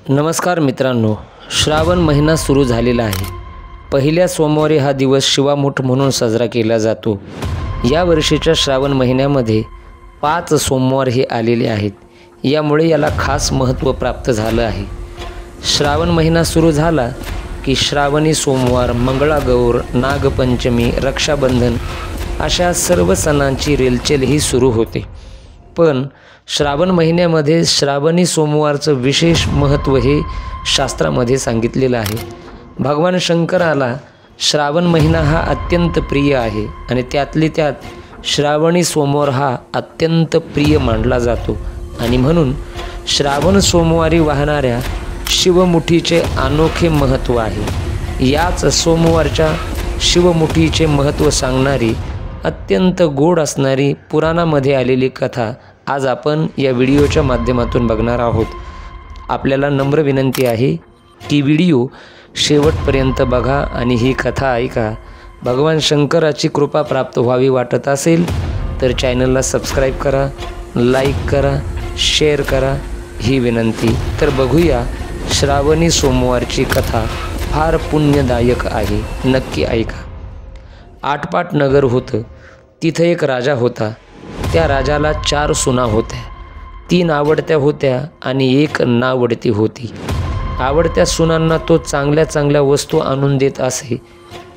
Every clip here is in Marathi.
नमस्कार मित्रांनो, श्रावण महिना सुरू झालेला आहे। पहिल्या सोमवारी हा दिवस शिवामूठ म्हणून साजरा केला जातो। या वर्षीच्या श्रावण महिन्यामध्ये 5 सोमवार हे आलेले आहेत। यामुळे याला खास महत्त्व प्राप्त झालं आहे। श्रावण महिना सुरू झाला की श्रावणी सोमवार, मंगळागौर, नागपंचमी, रक्षाबंधन अशा सर्व सणांची रेलचेल ही सुरू होते। पण श्रावण महिन्यामध्ये श्रावणी सोमवारचं विशेष महत्त्व हे शास्त्रामध्ये सांगितलेलं आहे। भगवान शंकराला श्रावण महिना हा अत्यंत प्रिय आहे आणि त्यातली त्यात श्रावणी सोमवार हा अत्यंत प्रिय मानला जातो आणि म्हणून श्रावण सोमवारी वाहणाऱ्या शिवमुठीचे अनोखे महत्त्व आहे। याच सोमवारच्या शिवमुठीचे महत्त्व सांगणारी अत्यंत गोड असणारी पुराणामध्ये आलेली कथा आज आपण या व्हिडिओच्या माध्यमातून बघणार आहोत। आपल्याला नम्र विनंती आहे की व्हिडिओ शेवटपर्यंत बघा आणि ही कथा ऐका। भगवान शंकराची कृपा प्राप्त व्हावी वाटत असेल तर चॅनलला सबस्क्राईब करा, लाईक करा, शेअर करा ही विनंती। तर बघूया श्रावणी सोमवारची कथा, फार पुण्यदायक आहे, नक्की ऐका। आटपाट नगर होतं। तिथं एक राजा होता। त्या राजाला 4 सुना होत्या। 3 आवडत्या होत्या आणि 1 नावडती होती। आवडत्या सुनांना तो चांगल्या चांगल्या वस्तू आणून देत असे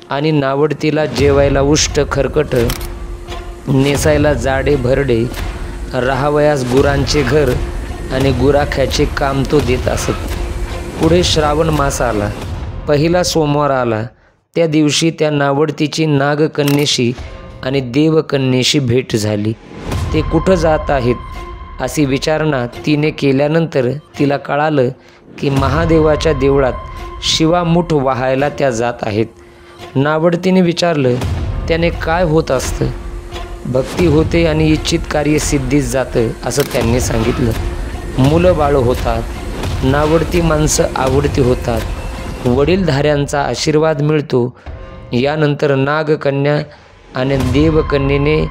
आणि नावडतीला जेवायला उष्ट खरकट, नेसायला जाडे भरडे, राहावयास गुरांचे घर आणि गुराख्याचे काम तो देत असत। पुढे श्रावण मास आला। पहिला सोमवार आला। त्या दिवशी त्या नावडतीची नागकन्येशी आणि देवकन्येशी भेट झाली। ते कुठं जात आहेत अशी विचारणा तिने केल्यानंतर तिला कळालं की महादेवाच्या देवळात शिवामूठ वाहायला त्या जात आहेत। नावडतीने विचारलं, त्याने काय होत असतं? भक्ती होते आणि इच्छित कार्य सिद्धीस जातं असं त्यांनी सांगितलं। मुलं बाळ होतात, नावडती माणसं आवडती होतात, वडीलधाऱ्यांचा आशीर्वाद मिळतो। यानंतर नागकन्या आणि देवकन्येने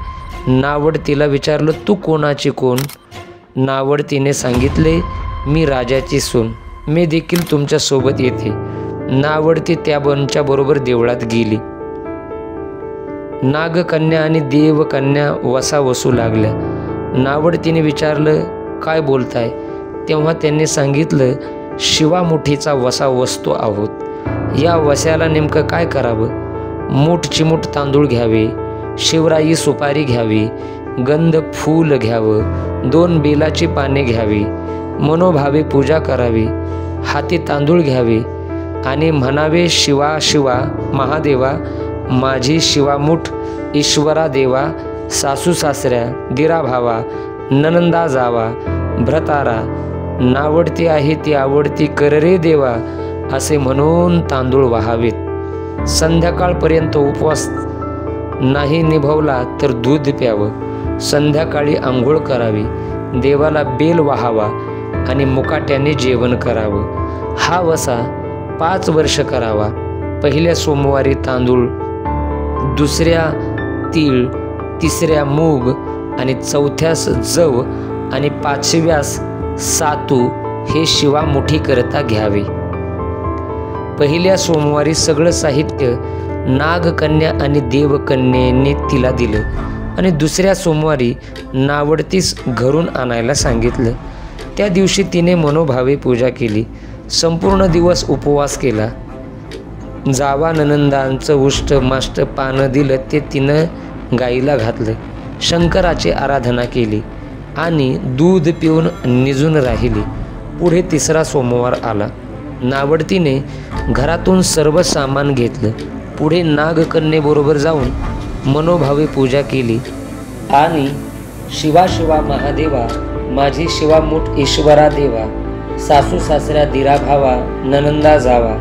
नावडतीला विचारलं, तू कोणाची कोण? नावडतीने सांगितले, मी राजाची सून, मी देखील तुमच्या सोबत येते। नावडती त्या बरोबर देवळात गेली। नागकन्या आणि देवकन्या वसावसू लागल्या। नावडतीने विचारलं, काय बोलताय? तेव्हा त्यांनी सांगितलं, शिवामुठीचा वसा वसतो आहोत। या वस्याला नेमकं काय करावं? मूठ चिमूट तांदूळ घ्यावे, शिवराई सुपारी घ्यावी, गंध फूल घ्यावं, 2 बेलाची पाने घ्यावी, मनोभावे पूजा करावी, हाती तांदूळ घ्यावे आणि म्हणावे, शिवा शिवा महादेवा, माझी शिवामुठ ईश्वरा देवा, सासू सासऱ्या, दिरा भावा, ननंदा जावा, भ्रतारा, नावडती आहे ती आवडती कर रे देवा असे म्हणून तांदूळ वाहावेत। संध्याकाळपर्यंत उपवास नाही निभवला तर दूध प्यावं। संध्याकाळी आंघोळ करावी, देवाला बेल वाहावा आणि मुकाट्याने जेवण करावं। हा वसा 5 वर्ष करावा। पहिल्या सोमवारी तांदूळ, दुसऱ्या तीळ, तिसऱ्या मूग आणि चौथ्यास जव आणि 5व्यास सातू हे शिवामुठी करता घ्यावे। पहिल्या सोमवारी सगळं साहित्य नागकन्या आणि देवकन्येने तिला दिलं आणि दुसऱ्या सोमवारी नावडतीस घरून आणायला सांगितलं। त्या दिवशी तिने मनोभावे पूजा केली। संपूर्ण दिवस उपवास केला। जावा ननंदांचं उष्ट माष्ट पानं दिलं ते तिनं गाईला घातलं। शंकराची आराधना केली आणि दूध पिऊन निजून राहिली। पुढे 3रा सोमवार आला। नावडतीने घरातून सर्व सामान घेतलं। पुढे नागकन्येबरोबर जाऊन मनोभावे पूजा केली आणि शिवा शिवा महादेवा, माझी शिवामुठ ईश्वरा देवा, सासू सासऱ्या दिरा भावा, ननंदा जावा,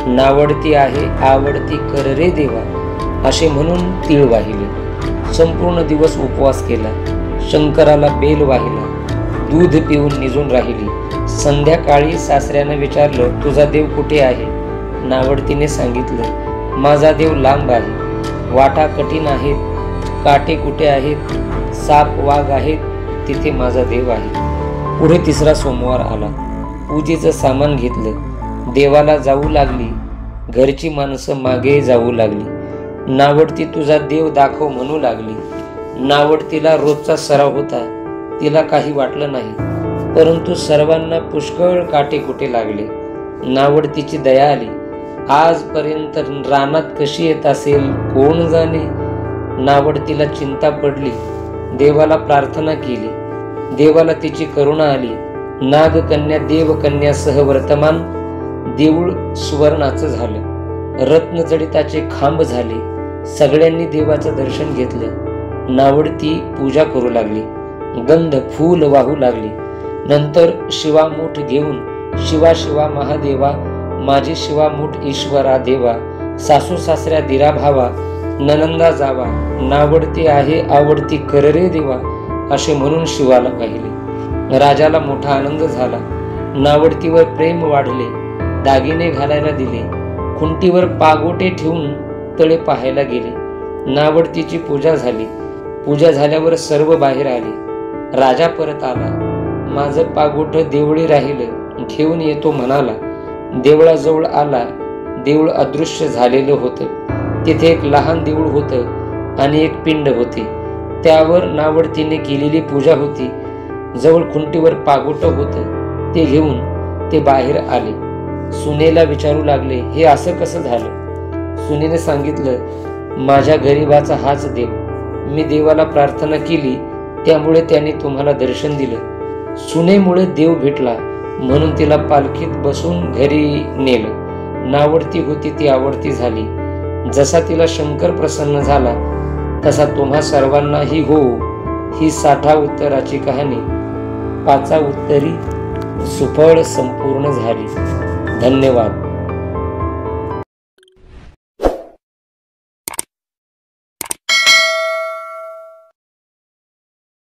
नावडती आहे आवडती कर रे देवा असे म्हणून तीळ वाहिले। संपूर्ण दिवस उपवास केला। शंकराला बेल वाहिला, दूध पिऊन निजून राहिली। संध्याकाळी सासऱ्यानं विचारलं, तुझा देव कुठे आहे? नावडतीने सांगितलं, माझा देव लांब आहे, वाटा कठीण आहेत, काटे कुठे आहेत, साप वाघ आहेत, तिथे माझा देव आहे। पुढे 3रा सोमवार आला। पूजेचं सामान घेतलं. देवाला जाऊ लागली. घरची माणसं मागे जाऊ लागली. नावडती तुझा देव दाखव म्हणू लागली. नावडतीला रोजचा सराव होता. तिला काही वाटलं नाही, परंतु सर्वांना पुष्कळ काटेकुटे लागले. नावडतीची दया आली. आजपर्यंत रानात कशी येत असेल कोण जाणे. नावडतीला चिंता पडली. देवाला प्रार्थना केली. देवाला तिची करुणा आली. नागकन्या देवकन्यासह वर्तमान देऊळ सुवर्णाचं झालं. रत्नजडिताचे खांब झाले. सगळ्यांनी देवाचं दर्शन घेतलं. नावडती पूजा करू लागली. गंध फूल वाहू लागली. नंतर शिवामूठ घेऊन शिवा शिवा महादेवा, माझी शिवामूठ ईश्वरा देवा, सासू सासऱ्या दिरा भावा, ननंदा जावा, नावडती आहे आवडती कर रे देवा, असे म्हणून शिवाला पाहिले. राजाला मोठा आनंद झाला. नावडतीवर प्रेम वाढले. दागिने घालायला दिले. खुंटीवर पागोटे ठेवून तळे पाहायला गेले. नावडतीची पूजा झाली. पूजा झाल्यावर सर्व बाहेर आले. राजा परत आला. माझं पागोट देवळी राहिलं, घेऊन येतो म्हणाला. देवळाजवळ आला. देऊळ अदृश्य झालेलं होतं. तिथे एक लहान देऊळ होतं आणि एक पिंड होते. त्यावर नावडतीने केलेली पूजा होती. जवळ खुंटीवर पागोट होतं. ते घेऊन ते बाहेर आले. सुनेला विचारू लागले, हे असं कसं झालं? सुनेने सांगितलं, माझ्या गरीबाचा हाच देव. मी देवाला प्रार्थना केली, त्यामुळे त्याने तुम्हाला दर्शन दिलं. सुनेमुळे देव भेटला म्हणून तिला पालखीत बसून घरी नेलं. नावडती होती ती आवडती झाली. जसा तिला शंकर प्रसन्न झाला तसा तुम्हा सर्वांनाही हो. ही 60 उत्तराची कहाणी 5 उत्तरी सुफळ संपूर्ण झाली. धन्यवाद.